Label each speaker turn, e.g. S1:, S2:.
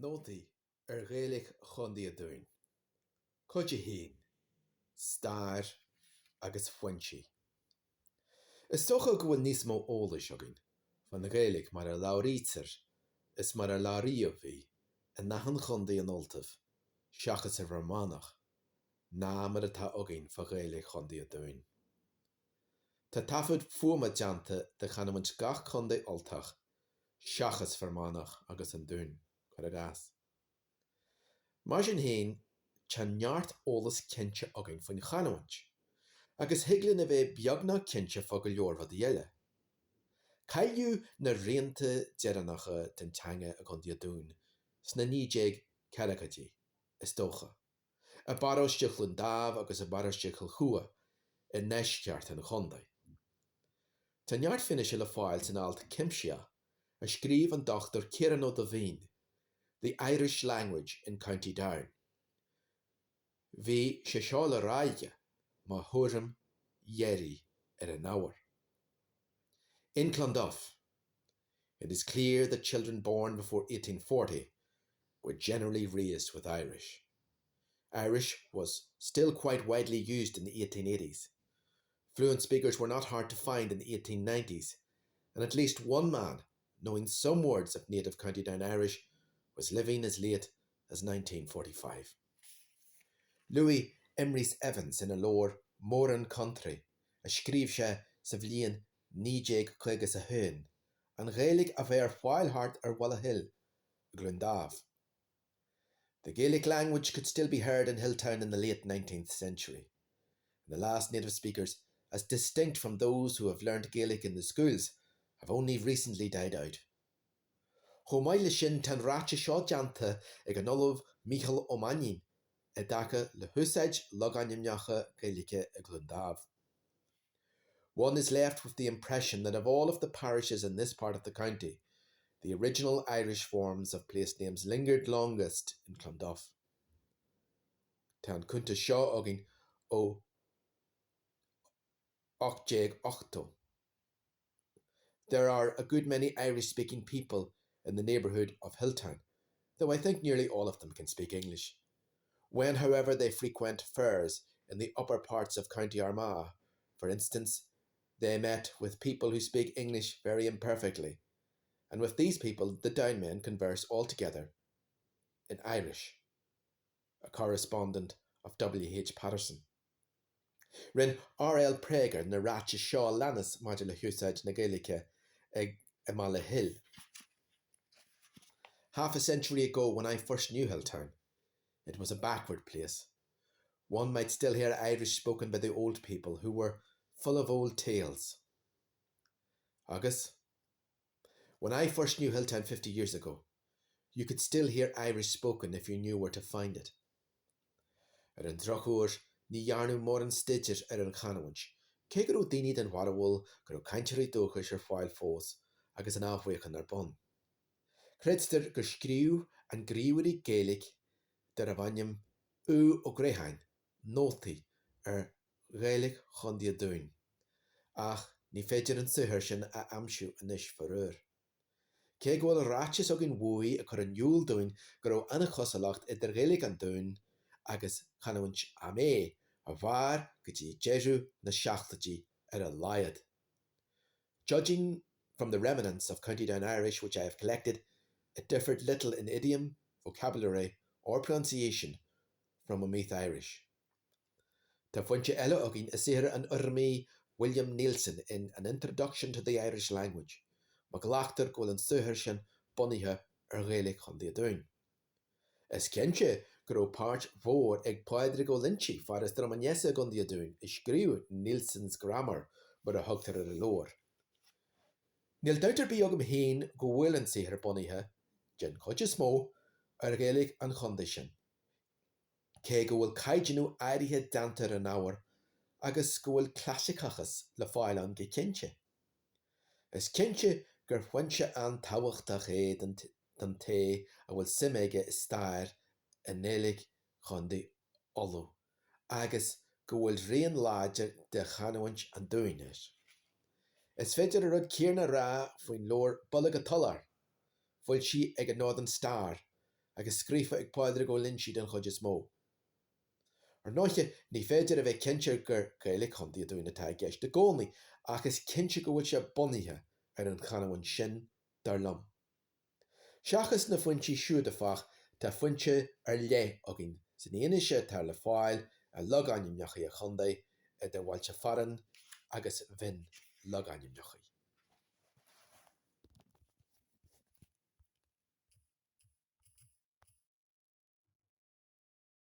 S1: Nótaí Gaeilge chundaí dúinn. Cuid haon, stair agus foinsí. Is tócha go bhfuil níos mó eolais againn fan na Gaeilge mar a labhraíodh is mar a labhraíodh bhí a nachan chundaí an oltamh, seachas a bhformánach, ná mar atá againn fa Gaeilge chundaí dúinn. Tá tafod fuama deanta de chanamuint gach chundaí oltach, seachas formánach agus an dúinn, chuir a gas. Mar sin haon, tá neart eolas cinnte againn faoin chanamuint, agus thuigleann a bheith beagnach cinnte fá go leor rud a dhéile. Cailliú na rianta dearanacha den teanga a chundaí dúinn sna 1940 is dócha. A baráisteach léamh agus a baráisteach huair i neisceart an chundaí. Tá neart finis le fáil san alt Cimsea a scríomh an Dr. Ciaran ó Down, The Irish Language in County Down. Bhí sé seo le ráige má thuairim dhéirí ar an ábhar. In Clondalk, it is clear that children born before 1840 were generally raised with Irish. Irish was still quite widely used in the 1880s. Fluent speakers were not hard to find in the 1890s, and at least one man knowing some words of native County Down Irish was living as late as 1945. Louis Emrys Evans in a lower Moran country, a scríobh sé sa bhliain 1950 an Gaeilge a bheith whilehart ar Walla Hill, Glundave. The Gaelic language could still be heard in Hilltown in the late 19th century. And the last native speakers, as distinct from those who have learned Gaelic in the schools, have only recently died out. Chomaile sin tan ráte seo deanta ag an ollamh Michael O'Mannion a dacha le huasaid loganimneacha Gaeilge a Glundave. One is left with the impression that of all of the parishes in this part of the county, the original Irish forms of place names lingered longest in Clondalk. Tá an cúnta seo againn ó 1880. There are a good many Irish-speaking people in the neighbourhood of Hilltown, though I think nearly all of them can speak English. When, however, they frequent fairs in the upper parts of County Armagh, for instance, they met with people who speak English very imperfectly, and with these people the Down men converse altogether in Irish. A correspondent of W.H. Patterson. Rin R.L. Prager na ráte seo leannas maidir le huasaid na Gaeilge ag Walla Hill. Half a century ago, when I first knew Hilltown, it was a backward place. One might still hear Irish spoken by the old people who were full of old tales. Agus, when I first knew Hilltown 50 years ago, you could still hear Irish spoken if you knew where to find it. Ar an drochúir ní dhearnú mór an stidir ar an chanamuint, cé gur ó daoine den mharabhfuil gur ó cainteoirí dúchais ar fáil fós agus an ábhuachan ar bun. Creidtar gur scríú an gríomhairí Gaeilge de a bhainneam ó gréthain, nótaí ar Gaeilge chundaí dúinn, ach ní féidir an suthar sin a amsú anois forúr. Cé go bhfuil ráiteas againn mhuaí a chur an niúl dúinn gur ó anna chosalacht idir Gaeilge an dúinn agus chanamuint amé a bhar go dtí deirú na seachtaidí ar a láiad. Judging from the remnants of County Down Irish which I have collected, it differed little in idiom, vocabulary or pronunciation from Meath Irish. Tá fointe eile againn is saothar an urmaí William Neilson in An Introduction to the Irish Language, má ghlaachtar go bhfuil an suthar sin bunaithe ar Gaeilge chundaí dúinn. Is cinnte gur ó páirt mhór ag Pádraig Ó Lynchí faras dromaniesa chundaí dúinn i scríú Neilson's Grammar mar a thugtar ar a leabhar. Níl doubtar bí agam haon go bhfuil an saothar bunaithe, gin chuid is mó, ar Gaeilge an chundaí sin. Cé go bhfuil caighdeanú áirithe deanta ar an ábhar agus go bhfuil clasicachas le fáil an go cinnte. Is cinnte gur fuinse an tábhachtach é den té a bhfuil siméige is stair in Gaeilge chundaí olú, agus go bhfuil rion láidir de chanamuint an dúinn is. Is féidir a rud céarna rá faoin leabhar Bullag a Tullar, bhfuil si ag an Northern Star agus scríofa ag páidir go linn siad an chuid is mó. Ar náiche ní féidir a bheith cinsear gur Gaeilge chundaí a dúinn atá gceist de gcónaí ach is cinse go bhfuil sé bunaithe ar an chanahain sin dar lom. Seachas na foiintí siúd a fach tá foiinte ar lé agin san éanaise tar le fáil a logáinneachaí a chundaí de bhhail se faran agus bhin logáinneachaí.